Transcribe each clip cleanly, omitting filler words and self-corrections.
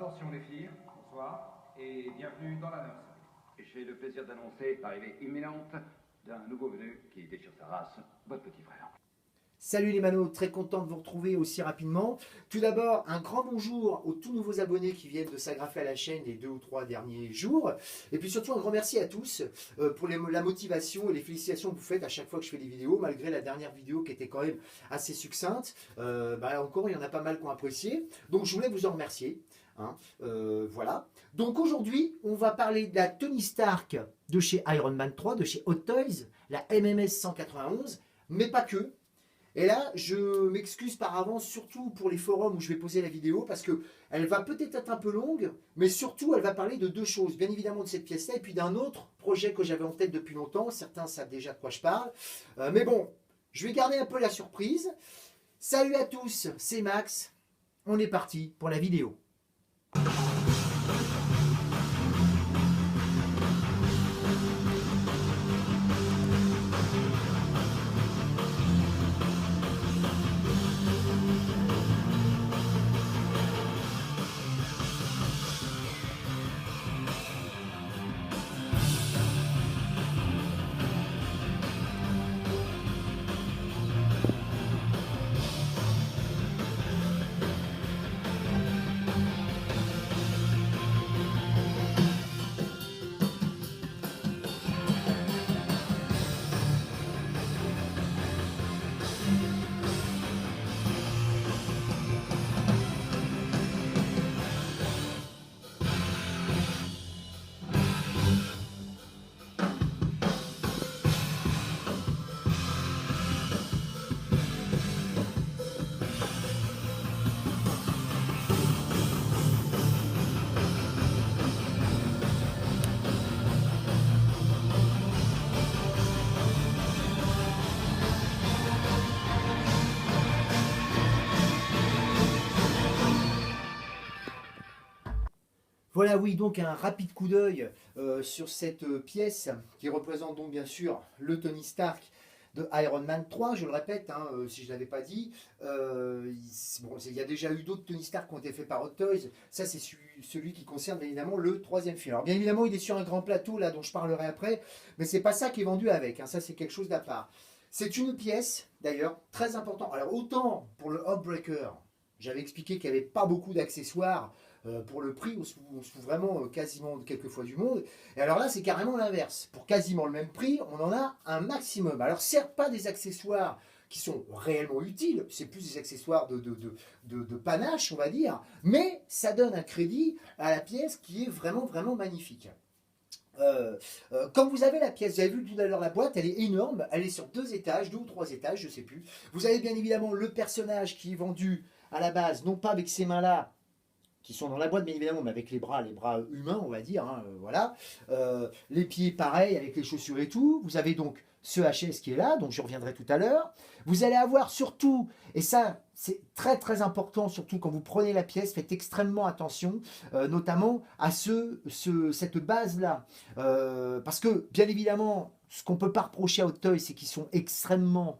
Attention les filles, bonsoir et bienvenue dans la nurserie. J'ai le plaisir d'annoncer l'arrivée imminente d'un nouveau venu qui déchire sa race, votre petit frère. Salut les manos, très content de vous retrouver aussi rapidement. Tout d'abord, un grand bonjour aux tout nouveaux abonnés qui viennent de s'agraffer à la chaîne les 2 ou 3 derniers jours. Et puis surtout, un grand merci à tous pour la motivation et les félicitations que vous faites à chaque fois que je fais des vidéos, malgré la dernière vidéo qui était quand même assez succincte. Encore, il y en a pas mal qui ont apprécié. Donc, je voulais vous en remercier. Voilà. Donc aujourd'hui, on va parler de la Tony Stark de chez Iron Man 3, de chez Hot Toys, la MMS 191, mais pas que. Et là, je m'excuse par avance, surtout pour les forums où je vais poser la vidéo, parce qu'elle va peut-être être un peu longue, mais surtout, elle va parler de deux choses. Bien évidemment de cette pièce-là, et puis d'un autre projet que j'avais en tête depuis longtemps. Certains savent déjà de quoi je parle. Mais bon, je vais garder un peu la surprise. Salut à tous, c'est Max. On est parti pour la vidéo. Voilà, oui, donc un rapide coup d'œil sur cette pièce qui représente donc bien sûr le Tony Stark de Iron Man 3, je le répète, si je ne l'avais pas dit. Il y a déjà eu d'autres Tony Stark qui ont été faits par Hot Toys. Ça, c'est celui qui concerne bien évidemment le troisième film. Alors bien évidemment, il est sur un grand plateau, là, dont je parlerai après, mais c'est pas ça qui est vendu avec, ça c'est quelque chose d'à part. C'est une pièce, d'ailleurs, très importante. Alors autant pour le Heartbreaker, j'avais expliqué qu'il n'y avait pas beaucoup d'accessoires. Pour le prix, on se fout vraiment quasiment quelques fois du monde. Et alors là, c'est carrément l'inverse. Pour quasiment le même prix, on en a un maximum. Alors certes, pas des accessoires qui sont réellement utiles, c'est plus des accessoires de panache, on va dire, mais ça donne un crédit à la pièce qui est vraiment, vraiment magnifique. Quand vous avez la pièce, vous avez vu tout à l'heure la boîte, elle est énorme, elle est sur 2 étages, 2 ou 3 étages, je ne sais plus. Vous avez bien évidemment le personnage qui est vendu à la base, non pas avec ses mains-là, qui sont dans la boîte bien évidemment, mais avec les bras humains on va dire, voilà. Les pieds pareil, avec les chaussures et tout. Vous avez donc ce HS qui est là, donc je reviendrai tout à l'heure. Vous allez avoir surtout, et ça c'est très très important, surtout quand vous prenez la pièce, faites extrêmement attention, notamment à cette base là, parce que bien évidemment, ce qu'on ne peut pas reprocher à Hot Toys, c'est qu'ils sont extrêmement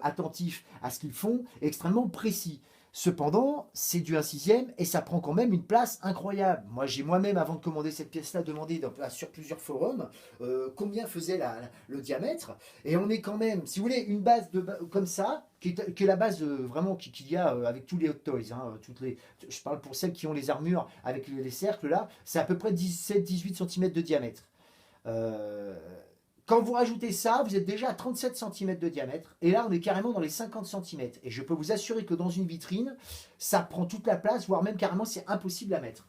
attentifs à ce qu'ils font, extrêmement précis. Cependant, c'est du 1/6 et ça prend quand même une place incroyable. Moi, j'ai moi-même, avant de commander cette pièce-là, demandé sur plusieurs forums combien faisait le diamètre. Et on est quand même, si vous voulez, une base comme ça, qui est la base vraiment qu'il y a avec tous les Hot Toys. Je parle pour celles qui ont les armures avec les cercles là, c'est à peu près 17-18 cm de diamètre. Quand vous rajoutez ça, vous êtes déjà à 37 cm de diamètre. Et là, on est carrément dans les 50 cm. Et je peux vous assurer que dans une vitrine, ça prend toute la place, voire même carrément, c'est impossible à mettre.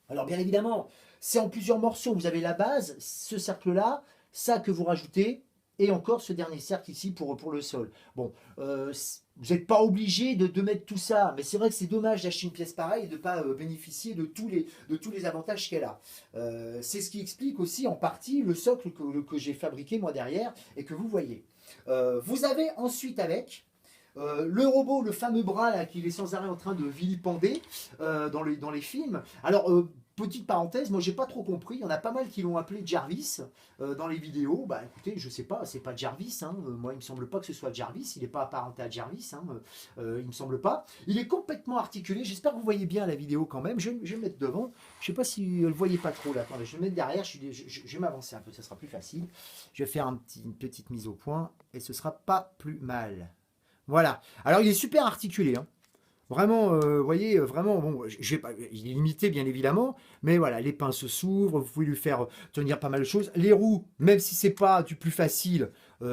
Alors bien évidemment, c'est en plusieurs morceaux. Vous avez la base, ce cercle-là, ça que vous rajoutez, et encore ce dernier cercle ici pour le sol. Bon, vous n'êtes pas obligé de mettre tout ça, mais c'est vrai que c'est dommage d'acheter une pièce pareille et de ne pas bénéficier de tous les avantages qu'elle a. C'est ce qui explique aussi en partie le socle que j'ai fabriqué moi derrière et que vous voyez. Vous avez ensuite avec le robot, le fameux bras là qu'il est sans arrêt en train de vilipender dans les films. Alors petite parenthèse, moi j'ai pas trop compris, il y en a pas mal qui l'ont appelé Jarvis dans les vidéos. Bah écoutez, je sais pas, c'est pas Jarvis, hein. Moi il me semble pas que ce soit Jarvis, il n'est pas apparenté à Jarvis, hein. Il me semble pas. Il est complètement articulé, j'espère que vous voyez bien la vidéo quand même, je vais me mettre devant, je sais pas si vous le voyez pas trop là, attendez, je vais me mettre derrière, je vais m'avancer un peu, ça sera plus facile. Je vais faire une petite mise au point et ce sera pas plus mal. Voilà, alors il est super articulé, hein. Vraiment, vous voyez, vraiment, bon, il est limité bien évidemment, mais voilà, les pinces s'ouvrent, vous pouvez lui faire tenir pas mal de choses. Les roues, même si c'est pas du plus facile,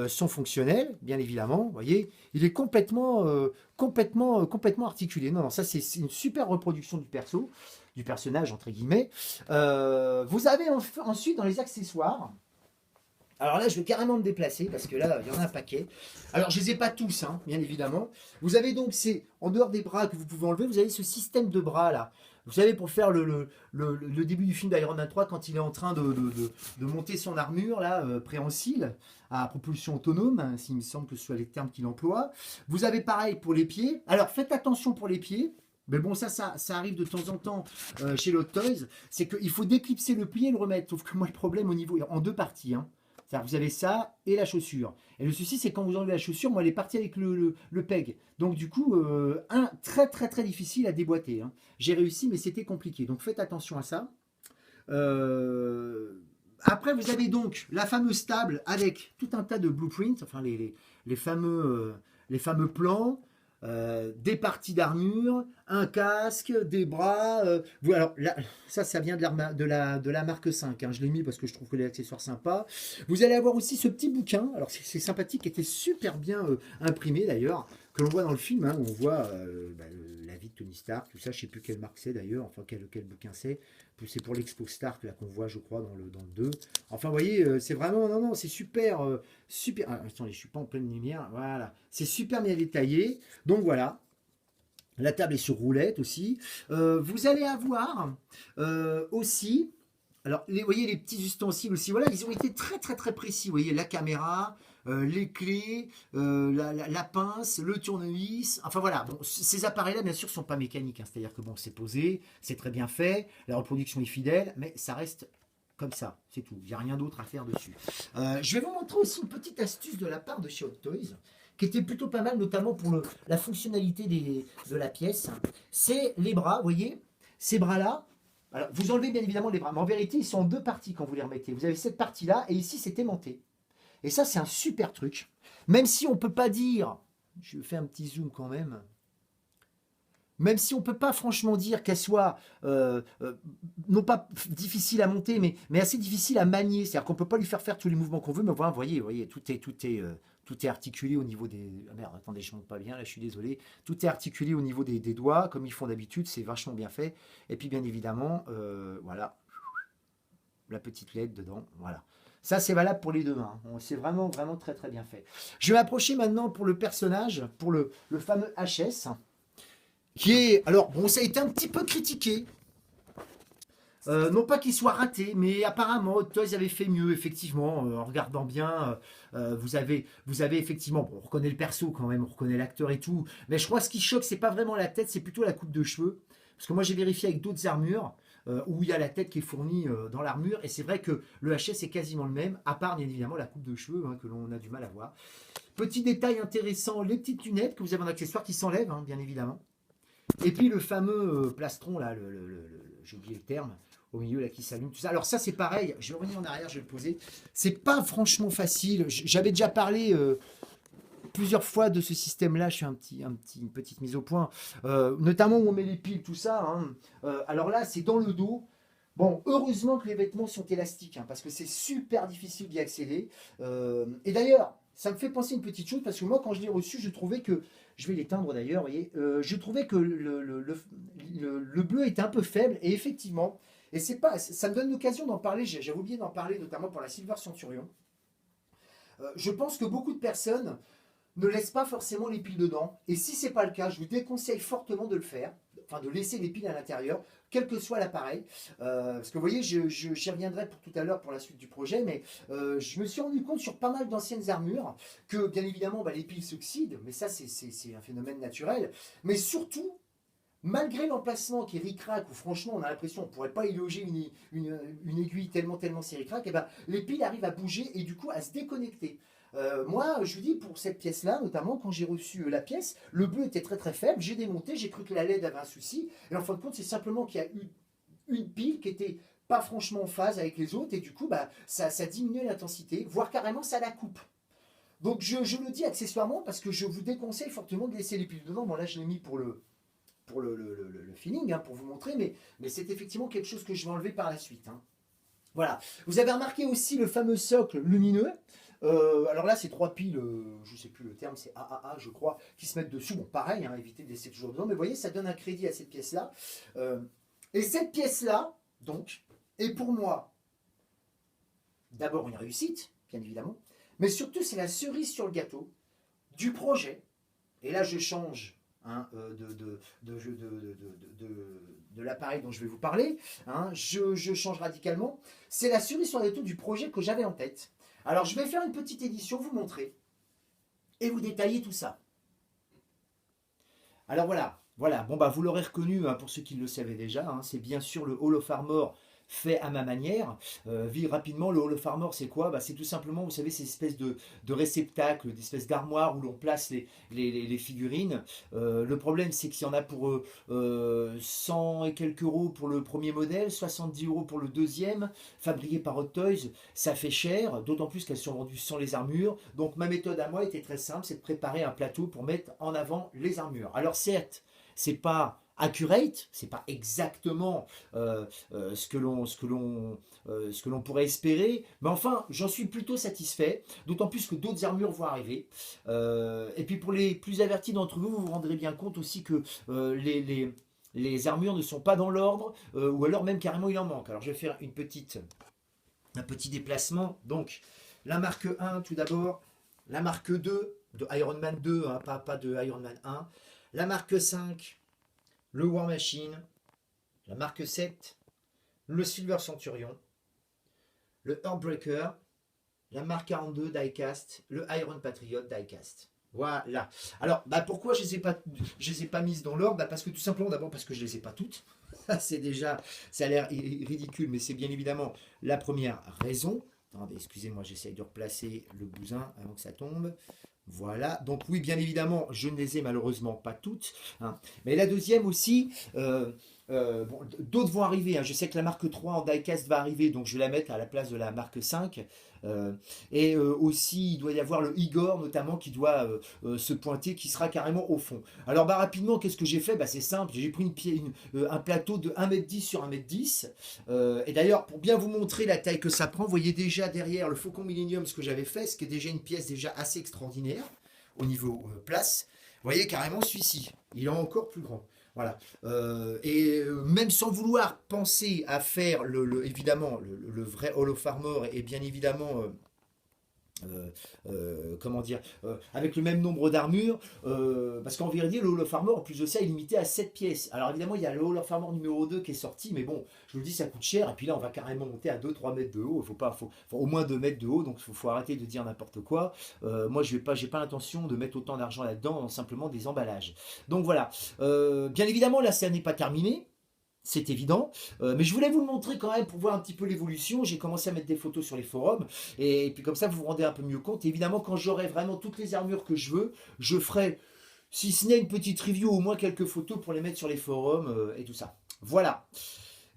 sont fonctionnelles, bien évidemment, vous voyez. Il est complètement articulé. Non, non, ça c'est une super reproduction du personnage, entre guillemets. Vous avez ensuite dans les accessoires, alors là, je vais carrément me déplacer parce que là, il y en a un paquet. Alors, je ne les ai pas tous, hein, bien évidemment. Vous avez donc, en dehors des bras que vous pouvez enlever, vous avez ce système de bras là. Vous savez, pour faire le début du film d'Iron Man 3, quand il est en train de monter son armure, là, préhensile, à propulsion autonome, hein, s'il me semble que ce soit les termes qu'il emploie. Vous avez pareil pour les pieds. Alors, faites attention pour les pieds. Mais bon, ça arrive de temps en temps chez Hot Toys. C'est qu'il faut déclipser le pied et le remettre. Sauf que moi, le problème au niveau, en deux parties, hein. Vous avez ça et la chaussure. Et le souci, c'est quand vous enlevez la chaussure, moi, elle est partie avec le peg. Donc, du coup, très difficile à déboîter, hein. J'ai réussi, mais c'était compliqué. Donc, faites attention à ça. Après, vous avez donc la fameuse table avec tout un tas de blueprints, enfin, les fameux plans. Des parties d'armure, un casque, des bras. Alors là, ça vient de la marque 5. Hein, je l'ai mis parce que je trouve que les accessoires sympas. Vous allez avoir aussi ce petit bouquin. Alors c'est sympathique, qui était super bien imprimé d'ailleurs, que l'on voit dans le film. Hein, où on voit la vie de Tony Stark, tout ça. Je ne sais plus quelle marque c'est d'ailleurs, enfin quel bouquin c'est. C'est pour l'Expo Stark là qu'on voit, je crois, dans le 2. Enfin, vous voyez, c'est vraiment, non, c'est super, super. Ah, attendez, je suis pas en pleine lumière. Voilà, c'est super bien détaillé. Donc voilà. La table est sur roulette aussi. Vous allez avoir aussi, alors vous voyez les petits ustensiles aussi. Voilà, ils ont été très précis. Vous voyez la caméra, les clés, la pince, le tournevis. Enfin voilà, bon, ces appareils-là, bien sûr, sont pas mécaniques. Hein, c'est-à-dire que bon, c'est posé, c'est très bien fait, la reproduction est fidèle, mais ça reste comme ça, c'est tout. Il n'y a rien d'autre à faire dessus. Je vais vous montrer aussi une petite astuce de la part de chez Hot Toys, qui était plutôt pas mal, notamment pour la fonctionnalité de la pièce. C'est les bras, vous voyez, ces bras-là. Alors, vous enlevez bien évidemment les bras, mais en vérité, ils sont en deux parties quand vous les remettez. Vous avez cette partie-là, et ici, c'est aimanté. Et ça, c'est un super truc. Même si on ne peut pas dire, je fais un petit zoom quand même, même si on ne peut pas franchement dire qu'elle soit, non pas difficile à monter, mais assez difficile à manier. C'est-à-dire qu'on ne peut pas lui faire tous les mouvements qu'on veut, mais voilà, vous voyez, tout est articulé au niveau des... Ah merde, attendez, je ne monte pas bien, là, je suis désolé. Tout est articulé au niveau des doigts, comme ils font d'habitude, c'est vachement bien fait. Et puis, bien évidemment, voilà, la petite LED dedans, voilà. Ça, c'est valable pour les deux mains. C'est vraiment très bien fait. Je vais m'approcher maintenant pour le personnage, pour le fameux HS, qui est... Alors, bon, ça a été un petit peu critiqué. Non pas qu'il soit raté, mais apparemment, Hot Toys avait fait mieux, effectivement, en regardant bien. Vous avez effectivement, bon, on reconnaît le perso quand même, on reconnaît l'acteur et tout, mais je crois que ce qui choque, c'est pas vraiment la tête, c'est plutôt la coupe de cheveux. Parce que moi, j'ai vérifié avec d'autres armures, où il y a la tête qui est fournie dans l'armure, et c'est vrai que le HS est quasiment le même, à part bien évidemment la coupe de cheveux, hein, que l'on a du mal à voir. Petit détail intéressant, les petites lunettes que vous avez en accessoire qui s'enlèvent, hein, bien évidemment. Et puis le fameux plastron, là, j'ai oublié le terme, au milieu là qui s'allume, tout ça. Alors ça c'est pareil, je vais revenir en arrière, je vais le poser. C'est pas franchement facile. J'avais déjà parlé plusieurs fois de ce système-là. Je fais une petite mise au point, notamment où on met les piles, tout ça. Hein. Alors là c'est dans le dos. Bon, heureusement que les vêtements sont élastiques, hein, parce que c'est super difficile d'y accéder. Et d'ailleurs, ça me fait penser une petite chose, parce que moi quand je l'ai reçu, je trouvais que, je vais l'éteindre d'ailleurs, vous voyez, je trouvais que le bleu était un peu faible, et effectivement, et c'est pas, ça me donne l'occasion d'en parler, j'avais oublié d'en parler, notamment pour la Silver Centurion. Je pense que beaucoup de personnes ne laissent pas forcément les piles dedans, et si c'est pas le cas, je vous déconseille fortement de le faire, enfin de laisser les piles à l'intérieur, quel que soit l'appareil, parce que vous voyez, j'y reviendrai pour tout à l'heure pour la suite du projet, mais je me suis rendu compte sur pas mal d'anciennes armures que bien évidemment les piles s'oxydent, mais ça c'est un phénomène naturel, mais surtout malgré l'emplacement qui est ric-rac, où franchement on a l'impression qu'on ne pourrait pas y loger une aiguille tellement c'est ric-rac, et ben, les piles arrivent à bouger et du coup à se déconnecter. Moi, je vous dis, pour cette pièce-là, notamment quand j'ai reçu la pièce, le bleu était très très faible, j'ai démonté, j'ai cru que la LED avait un souci, et en fin de compte, c'est simplement qu'il y a eu une pile qui était pas franchement en phase avec les autres, et du coup, bah, ça diminuait l'intensité, voire carrément ça la coupe. Donc je le dis accessoirement parce que je vous déconseille fortement de laisser les piles dedans. Bon là, je l'ai mis pour le feeling, hein, pour vous montrer, mais c'est effectivement quelque chose que je vais enlever par la suite. Hein. Voilà. Vous avez remarqué aussi le fameux socle lumineux. Alors là, c'est 3 piles, je ne sais plus le terme, c'est AAA, je crois, qui se mettent dessus. Bon, pareil, hein, évitez de laisser toujours dedans. Mais vous voyez, ça donne un crédit à cette pièce-là. Et cette pièce-là, donc, est pour moi d'abord une réussite, bien évidemment, mais surtout, c'est la cerise sur le gâteau du projet. Et là, je change hein, de l'appareil dont je vais vous parler. Hein, je change radicalement. C'est la cerise sur le gâteau du projet que j'avais en tête. Alors, je vais faire une petite édition, vous montrer et vous détailler tout ça. Alors voilà. Bon bah vous l'aurez reconnu hein, pour ceux qui le savaient déjà. Hein, c'est bien sûr le Hall of Armor fait à ma manière. Rapidement, le Hall of Armor, c'est quoi? Bah, c'est tout simplement, vous savez, ces espèces de réceptacles, des espèces d'armoires où l'on place les figurines. Le problème, c'est qu'il y en a pour 100 et quelques euros pour le premier modèle, 70 euros pour le deuxième, fabriqué par Hot Toys. Ça fait cher, d'autant plus qu'elles sont vendues sans les armures. Donc ma méthode à moi était très simple, c'est de préparer un plateau pour mettre en avant les armures. Alors certes, c'est pas accurate, c'est pas exactement ce que l'on pourrait espérer, mais enfin j'en suis plutôt satisfait, d'autant plus que d'autres armures vont arriver. Et puis pour les plus avertis d'entre vous, vous vous rendrez bien compte aussi que les armures ne sont pas dans l'ordre, ou alors même carrément il en manque. Alors je vais faire un petit déplacement. Donc la marque 1 tout d'abord, la marque 2 de Iron Man 2, hein, pas de Iron Man 1, la marque 5, le War Machine, la marque 7, le Silver Centurion, le Heartbreaker, la marque 42 Diecast, le Iron Patriot Diecast. Voilà. Alors, bah pourquoi je ne les ai pas mises dans l'ordre? Bah parce que tout simplement, d'abord parce que je ne les ai pas toutes. C'est déjà, ça a l'air ridicule, mais c'est bien évidemment la première raison. Attendez, excusez-moi, j'essaye de replacer le bousin avant que ça tombe. Voilà, donc oui, bien évidemment, je ne les ai malheureusement pas toutes. Hein. Mais la deuxième aussi, bon, d'autres vont arriver. Hein. Je sais que la marque 3 en diecast va arriver, donc je vais la mettre à la place de la marque 5. Aussi, il doit y avoir le Igor notamment qui doit se pointer, qui sera carrément au fond. Alors bah, rapidement, qu'est-ce que j'ai fait? Bah, c'est simple, j'ai pris un plateau de 1m10 sur 1m10. Et d'ailleurs, pour bien vous montrer la taille que ça prend, vous voyez déjà derrière le Faucon Millennium ce que j'avais fait, ce qui est déjà une pièce déjà assez extraordinaire au niveau place. Vous voyez carrément celui-ci, il est encore plus grand. Voilà. Même sans vouloir penser à faire évidemment le vrai Hall of Armor et bien évidemment comment dire, avec le même nombre d'armures, parce qu'en vérité le Hall of Armor en plus de ça est limité à 7 pièces. Alors évidemment il y a le Hall of Armor numéro 2 qui est sorti, mais bon je vous le dis ça coûte cher, et puis là on va carrément monter à 2-3 mètres de haut, faut au moins 2 mètres de haut, donc il faut arrêter de dire n'importe quoi. Moi j'ai pas l'intention de mettre autant d'argent là-dedans, simplement des emballages. Donc voilà, bien évidemment là ça n'est pas terminé, c'est évident, mais je voulais vous le montrer quand même pour voir un petit peu l'évolution. J'ai commencé à mettre des photos sur les forums, et puis comme ça vous vous rendez un peu mieux compte. Et évidemment quand j'aurai vraiment toutes les armures que je veux, je ferai, si ce n'est une petite review, au moins quelques photos pour les mettre sur les forums et tout ça. Voilà.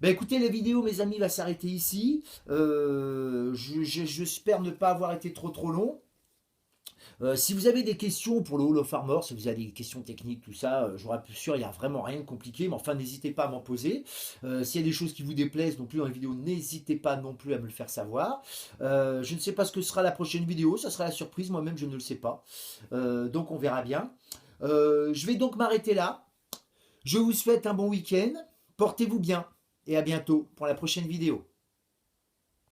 Ben écoutez, la vidéo mes amis va s'arrêter ici. J'espère ne pas avoir été trop long. Si vous avez des questions pour le Hall of Armor, si vous avez des questions techniques, tout ça, je vous rassure, sûr, il n'y a vraiment rien de compliqué, mais enfin, n'hésitez pas à m'en poser. S'il y a des choses qui vous déplaisent non plus dans les vidéos, n'hésitez pas non plus à me le faire savoir. Je ne sais pas ce que sera la prochaine vidéo, ça sera la surprise, moi-même je ne le sais pas. Donc on verra bien. Je vais donc m'arrêter là. Je vous souhaite un bon week-end, portez-vous bien, et à bientôt pour la prochaine vidéo.